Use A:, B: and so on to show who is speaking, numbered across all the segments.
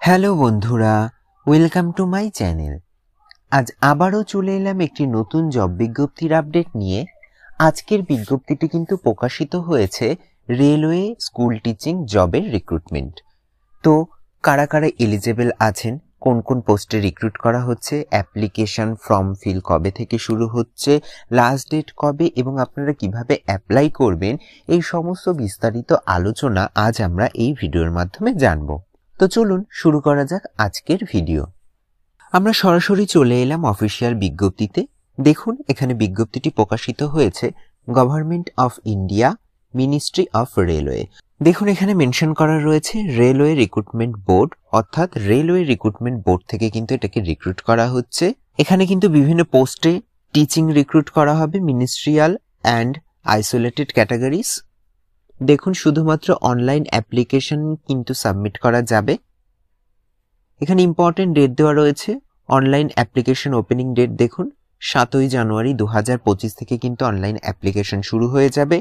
A: Hello বন্ধুরা, welcome to my channel. আজ আবারও চলে এলাম একটি নতুন জব বিজ্ঞপ্তির আপডেট নিয়ে। আজকের বিজ্ঞপ্তিটি কিন্তু প্রকাশিত হয়েছে রেলওয়ে স্কুল টিচিং জবের রিক্রুটমেন্ট। তো কারা কারা এলিজেবল আছেন, কোন কোন পোস্টে রিক্রুট করা হচ্ছে, অ্যাপ্লিকেশন ফর্ম ফিল কবে থেকে শুরু হচ্ছে, লাস্ট ডেট কবে এবং আপনারা কিভাবে অ্যাপ্লাই করবেন, এই সমস্ত বিস্তারিত আলোচনা আজ আমরা এই ভিডিওর মাধ্যমে জানবো। তো চলুন শুরু করা যাক আজকের ভিডিও। আমরা সরাসরি চলে এলাম অফিসিয়াল বিজ্ঞপ্তিতে। দেখুন এখানে বিজ্ঞপ্তিটি প্রকাশিত হয়েছে government of India, ministry of railway. দেখুন এখানে মেনশন করা রয়েছে রেলওয়ে রিক্রুটমেন্ট বোর্ড, অর্থাৎ রেলওয়ে রিক্রুটমেন্ট বোর্ড থেকে কিন্তু এটাকে রিক্রুট করা হচ্ছে। এখানে কিন্তু বিভিন্ন পোস্টে টিচিং রিক্রুট করা হবে, মিনিস্ট্রিয়াল অ্যান্ড আইসোলেটেড ক্যাটাগরিজ। দেখুন শুধুমাত্র অনলাইন অ্যাপ্লিকেশন কিন্তু সাবমিট করা যাবে। এখানে ইম্পর্টেন্ট ডেট দেওয়া রয়েছে। অনলাইন অ্যাপ্লিকেশন ওপেনিং ডেট দেখুন 7ই জানুয়ারি 2025 থেকে কিন্তু অনলাইন অ্যাপ্লিকেশন শুরু হয়ে যাবে।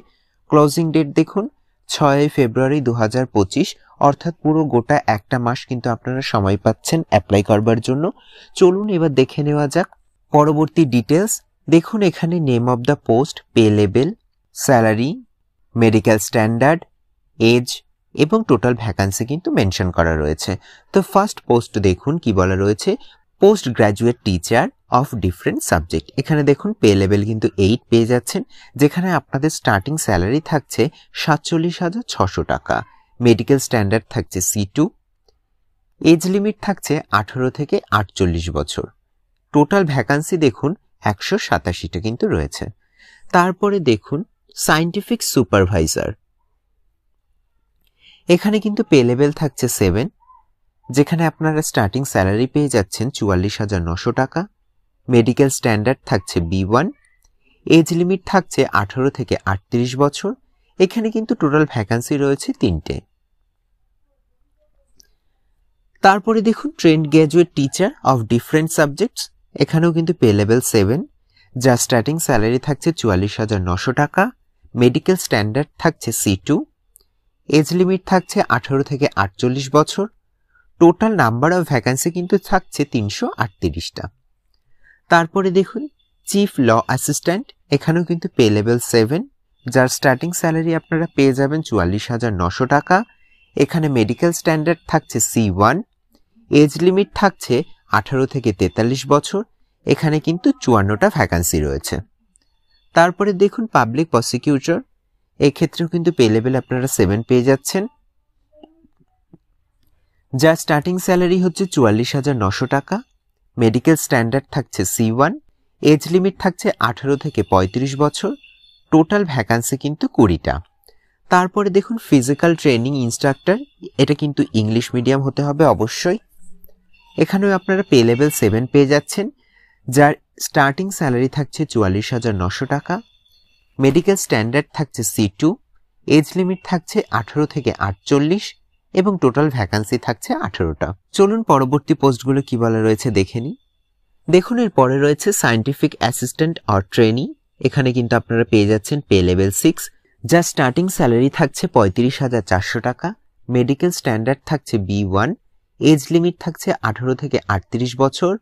A: ক্লোজিং ডেট দেখুন 6 ফেব্রুয়ারি 2025, অর্থাৎ পুরো গোটা একটা মাস কিন্তু আপনারা সময় পাচ্ছেন অ্যাপ্লাই করবার জন্য। চলুন এবার দেখে নেওয়া যাক পরবর্তী ডিটেলস। দেখুন এখানে name of the post, pay level, salary, medical standard, age এবং টোটাল ভ্যাকান্সি কিন্তু মেনশন করা রয়েছে। তো ফার্স্ট পোস্ট দেখুন কি বলা রয়েছে, post graduate teacher of different subject. এখানে দেখুন পে লেভেল কিন্তু 8 পেয়ে যাচ্ছেন, যেখানে আপনাদের স্টার্টিং স্যালারি থাকছে 47,600 টাকা। মেডিকেল স্ট্যান্ডার্ড থাকছে C2, এজ লিমিট থাকছে 18 থেকে 48 বছর। টোটাল ভ্যাকান্সি দেখুন 187টা কিন্তু রয়েছে। তারপরে দেখুন সায়েন্টিফিক সুপারভাইজার, এখানে কিন্তু পে লেভেল থাকছে 7, যেখানে আপনারা স্টার্টিং স্যালারি পেয়ে যাচ্ছেন 44,900 টাকা। মেডিকেল স্ট্যান্ডার্ড থাকছে B1, এজ লিমিট থাকছে 18 থেকে 38 বছর। এখানে কিন্তু টোটাল ভ্যাকান্সি রয়েছে 3টে। তারপরে দেখুন trend graduate teacher of different subjects, এখানেও কিন্তু পে লেভেল 7, যার স্টার্টিং স্যালারি থাকছে 44,900 টাকা। মেডিকেল স্ট্যান্ডার্ড থাকছে C2, এজ লিমিট থাকছে 18 থেকে 48 বছর। টোটাল নাম্বার অফ ভ্যাকান্সি কিন্তু থাকছে 338টা। তারপরে দেখুন চিফ ল অ্যাসিস্ট্যান্ট, এখানেও কিন্তু পে লেভেল 7, যার স্টার্টিং স্যালারি আপনারা পেয়ে যাবেন 44,900 টাকা। এখানে মেডিকেল স্ট্যান্ডার্ড থাকছে C1, এজ লিমিট থাকছে 18 থেকে 43 বছর। এখানে কিন্তু 54টা ভ্যাকান্সি রয়েছে। তারপরে দেখুন পাবলিক প্রসিকিউটর, এক্ষেত্রেও কিন্তু পে লেভেল আপনারা 7 পেয়ে যাচ্ছেন, যার স্টার্টিং স্যালারি হচ্ছে 44,900 টাকা। মেডিকেল স্ট্যান্ডার্ড থাকছে C1, এজ লিমিট থাকছে 18 থেকে 35 বছর। টোটাল ভ্যাকান্সি কিন্তু 20টা। তারপরে দেখুন ফিজিক্যাল ট্রেনিং ইনস্ট্রাক্টর, এটা কিন্তু ইংলিশ মিডিয়াম হতে হবে অবশ্যই। এখানেও আপনারা পে লেভেল 7 পেয়ে যাচ্ছেন, যার স্টার্টিং স্যালারি থাকছে 44,900 টাকা। মেডিকেল স্ট্যান্ডার্ড থাকছে C2, এজ লিমিট থাকছে 18 থেকে 48 এবং টোটাল ভ্যাকান্সি থাকছে 18টা। চলুন পরবর্তী পোস্টগুলো কি বলা রয়েছে দেখে নিই। দেখুন এর পরে রয়েছে সায়েন্টিফিক অ্যাসিস্ট্যান্ট অর ট্রেনি, এখানে কিন্তু আপনারা পেয়ে যাচ্ছেন পে লেভেল 6, যার স্টার্টিং স্যালারি থাকছে 35,400 টাকা। মেডিকেল স্ট্যান্ডার্ড থাকছে B1, এজ লিমিট থাকছে 18 থেকে 38 বছর।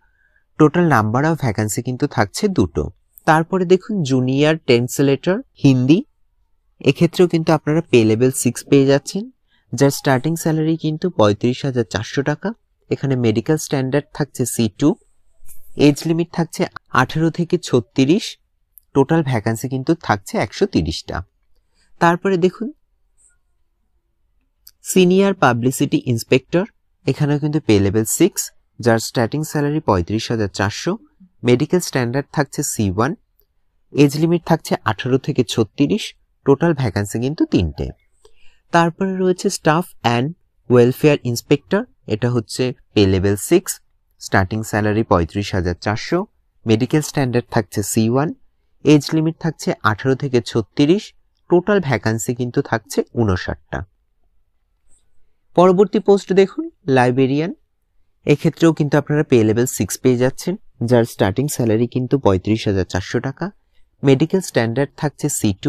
A: টোটাল নাম্বার অফ ভ্যাকান্সি কিন্তু থাকছে 2টো। তারপরে দেখুন জুনিয়র ট্রান্সলেটর হিন্দি, এক্ষেত্রেও কিন্তু আপনারা পে লেভেল 6 পেয়ে যাচ্ছেন, যার স্টার্টিং স্যালারি কিন্তু 35,400 টাকা। এখানে মেডিকেল স্ট্যান্ডার্ড থাকছে C2, এজ লিমিট থাকছে 18 থেকে 36। টোটাল ভ্যাকান্সি কিন্তু থাকছে 130টা। তারপরে দেখুন সিনিয়র পাবলিসিটি ইন্সপেক্টর, এখানেও কিন্তু পে লেভেল 6, যার স্টার্টিং স্যালারি 35,400। মেডিকেল স্ট্যান্ডার্ড থাকছে C1, এজ লিমিট থাকছে 18 থেকে 36। টোটাল ভ্যাকান্সি কিন্তু 3টে। তারপরে রয়েছে স্টাফ অ্যান্ড ওয়েলফেয়ার ইন্সপেক্টর, এটা হচ্ছে pay level 6, starting salary 35,400। Medical standard থাকছে C1, এজ লিমিট থাকছে 18 থেকে 36। টোটাল ভ্যাকান্সি কিন্তু থাকছে 59টা। পরবর্তী পোস্ট দেখুন লাইব্রেরিয়ান, এক্ষেত্রেও কিন্তু আপনারা পে লেভেল 6 পেয়ে যাচ্ছেন, যার স্টার্টিং স্যালারি কিন্তু 35,400 টাকা। মেডিকেল স্ট্যান্ডার্ড থাকছে C2,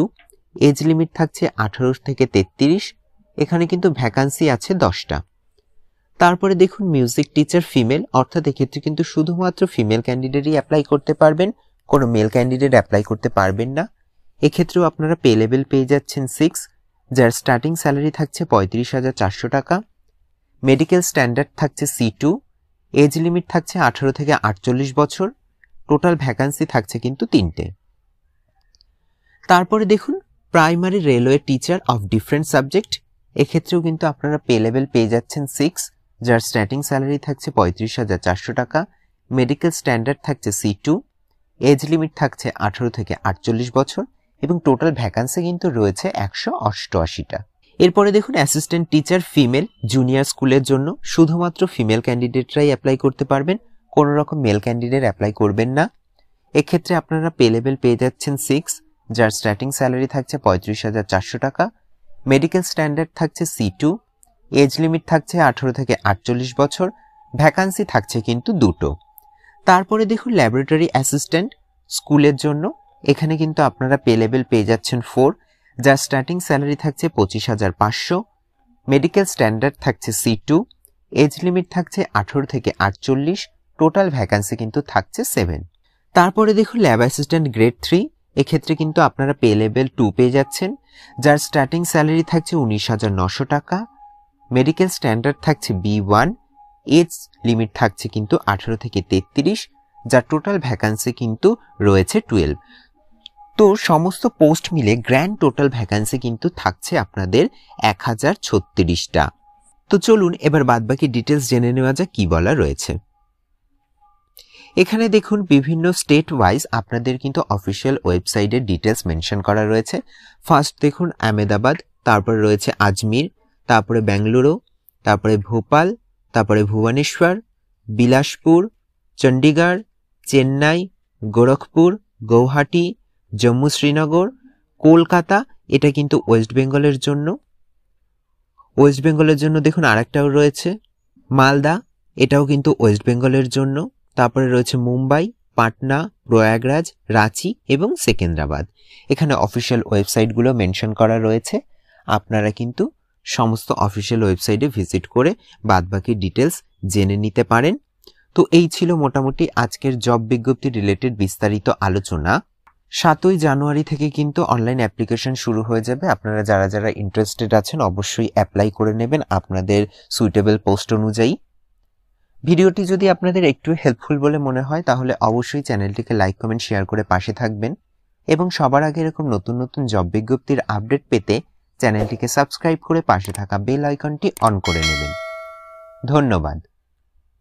A: এজ লিমিট থাকছে 18 থেকে 33। এখানে কিন্তু ভ্যাকান্সি আছে 10টা। তারপরে দেখুন মিউজিক টিচার ফিমেল, অর্থাৎ এক্ষেত্রে কিন্তু শুধুমাত্র ফিমেল ক্যান্ডিডেটই অ্যাপ্লাই করতে পারবেন, কোনো মেল ক্যান্ডিডেট অ্যাপ্লাই করতে পারবেন না। এক্ষেত্রেও আপনারা পে লেভেল পেয়ে যাচ্ছেন 6, যার স্টার্টিং স্যালারি থাকছে 35,400 টাকা। মেডিকেল স্ট্যান্ডার্ড থাকছে C2, এজ লিমিট থাকছে 18 থেকে 48 বছর, টোটাল ভ্যাকান্সি থাকছে কিন্তু 3টে। তারপরে দেখুন primary railway teacher of different subject, এক্ষেত্রেও কিন্তু আপনারা পে লেভেল পেয়ে যাচ্ছেন 6, যার স্টার্টিং স্যালারি থাকছে 35,400 টাকা। মেডিকেল স্ট্যান্ডার্ড থাকছে C2, এজ লিমিট থাকছে 18 থেকে 48 বছর এবং টোটাল ভ্যাকান্সি কিন্তু রয়েছে 188টা। এরপরে দেখুন অ্যাসিস্ট্যান্ট টিচার ফিমেল জুনিয়র স্কুলের জন্য শুধুমাত্র ফিমেল ক্যান্ডিডেটরাই অ্যাপ্লাই করতে পারবেন, কোনো রকম মেল ক্যান্ডিডেট অ্যাপ্লাই করবেন না। এক্ষেত্রে আপনারা পে লেভেল পেয়ে যাচ্ছেন 6, যার স্টার্টিং স্যালারি থাকছে 35,400 টাকা। মেডিকেল স্ট্যান্ডার্ড থাকছে C2, এজ লিমিট থাকছে 18 থেকে 48 বছর, ভ্যাকান্সি থাকছে কিন্তু 2টো। তারপরে দেখুন ল্যাবরেটরি অ্যাসিস্ট্যান্ট স্কুলের জন্য, এখানে কিন্তু আপনারা পে লেভেল পেয়ে যাচ্ছেন 4, যার স্টার্টিং স্যালারি থাকছে 25,500। মেডিকেল স্ট্যান্ডার্ড থাকছে C2, এজ লিমিট থাকছে 18 থেকে 48, টোটাল ভ্যাকান্সি কিন্তু থাকছে 7। তারপরে দেখুন ল্যাব অ্যাসিস্ট্যান্ট গ্রেড 3, এক্ষেত্রে কিন্তু আপনারা পে লেভেল 2 পেয়ে যাচ্ছেন, যার স্টার্টিং স্যালারি থাকছে 19,900 টাকা। মেডিকেল স্ট্যান্ডার্ড থাকছে B1, এজ লিমিট থাকছে কিন্তু 18 থেকে 33, যার টোটাল ভ্যাকান্সি কিন্তু রয়েছে 12। তো সমস্ত পোস্ট মিলে গ্র্যান্ড টোটাল ভ্যাকান্সি কিন্তু থাকছে আপনাদের 1036টা। তো চলুন এবার বাদবাকি ডিটেলস জেনে নেওয়া যাক কি বলা রয়েছে। এখানে দেখুন বিভিন্ন স্টেট ওয়াইজ আপনাদের কিন্তু অফিসিয়াল ওয়েবসাইটের ডিটেলস মেনশন করা রয়েছে। ফার্স্ট দেখুন আহমেদাবাদ, তারপরে রয়েছে আজমির, তারপরে বেঙ্গালুরু, তারপরে ভোপাল, তারপরে ভুবনেশ্বর, বিলাসপুর, চণ্ডীগড়, চেন্নাই, গোরখপুর, গৌহাটি, জম্মু শ্রীনগর, কলকাতা, এটা কিন্তু ওয়েস্ট বেঙ্গলের জন্য। ওয়েস্ট বেঙ্গলের জন্য দেখুন আরেকটাও রয়েছে মালদা, এটাও কিন্তু ওয়েস্ট বেঙ্গলের জন্য। তারপরে রয়েছে মুম্বাই, পাটনা, প্রয়াগরাজ, রাঁচি এবং সেকেন্দ্রাবাদ। এখানে অফিসিয়াল ওয়েবসাইটগুলো মেনশন করা রয়েছে, আপনারা কিন্তু সমস্ত অফিসিয়াল ওয়েবসাইটে ভিজিট করে বাদবাকি ডিটেলস জেনে নিতে পারেন। তো এই ছিল মোটামুটি আজকের জব বিজ্ঞপ্তি রিলেটেড বিস্তারিত আলোচনা। 7ই জানুয়ারি থেকে কিন্তু অনলাইন অ্যাপ্লিকেশন শুরু হয়ে যাবে। আপনারা যারা যারা ইন্টারেস্টেড আছেন অবশ্যই অ্যাপ্লাই করে নেবেন আপনাদের সুইটেবল পোস্ট অনুযায়ী। ভিডিওটি যদি আপনাদের একটু হেল্পফুল বলে মনে হয় তাহলে অবশ্যই চ্যানেলটিকে লাইক কমেন্ট শেয়ার করে পাশে থাকবেন এবং সবার আগে এরকম নতুন নতুন জব বিজ্ঞপ্তির আপডেট পেতে চ্যানেলটিকে সাবস্ক্রাইব করে পাশে থাকা বেল আইকনটি অন করে নেবেন। ধন্যবাদ।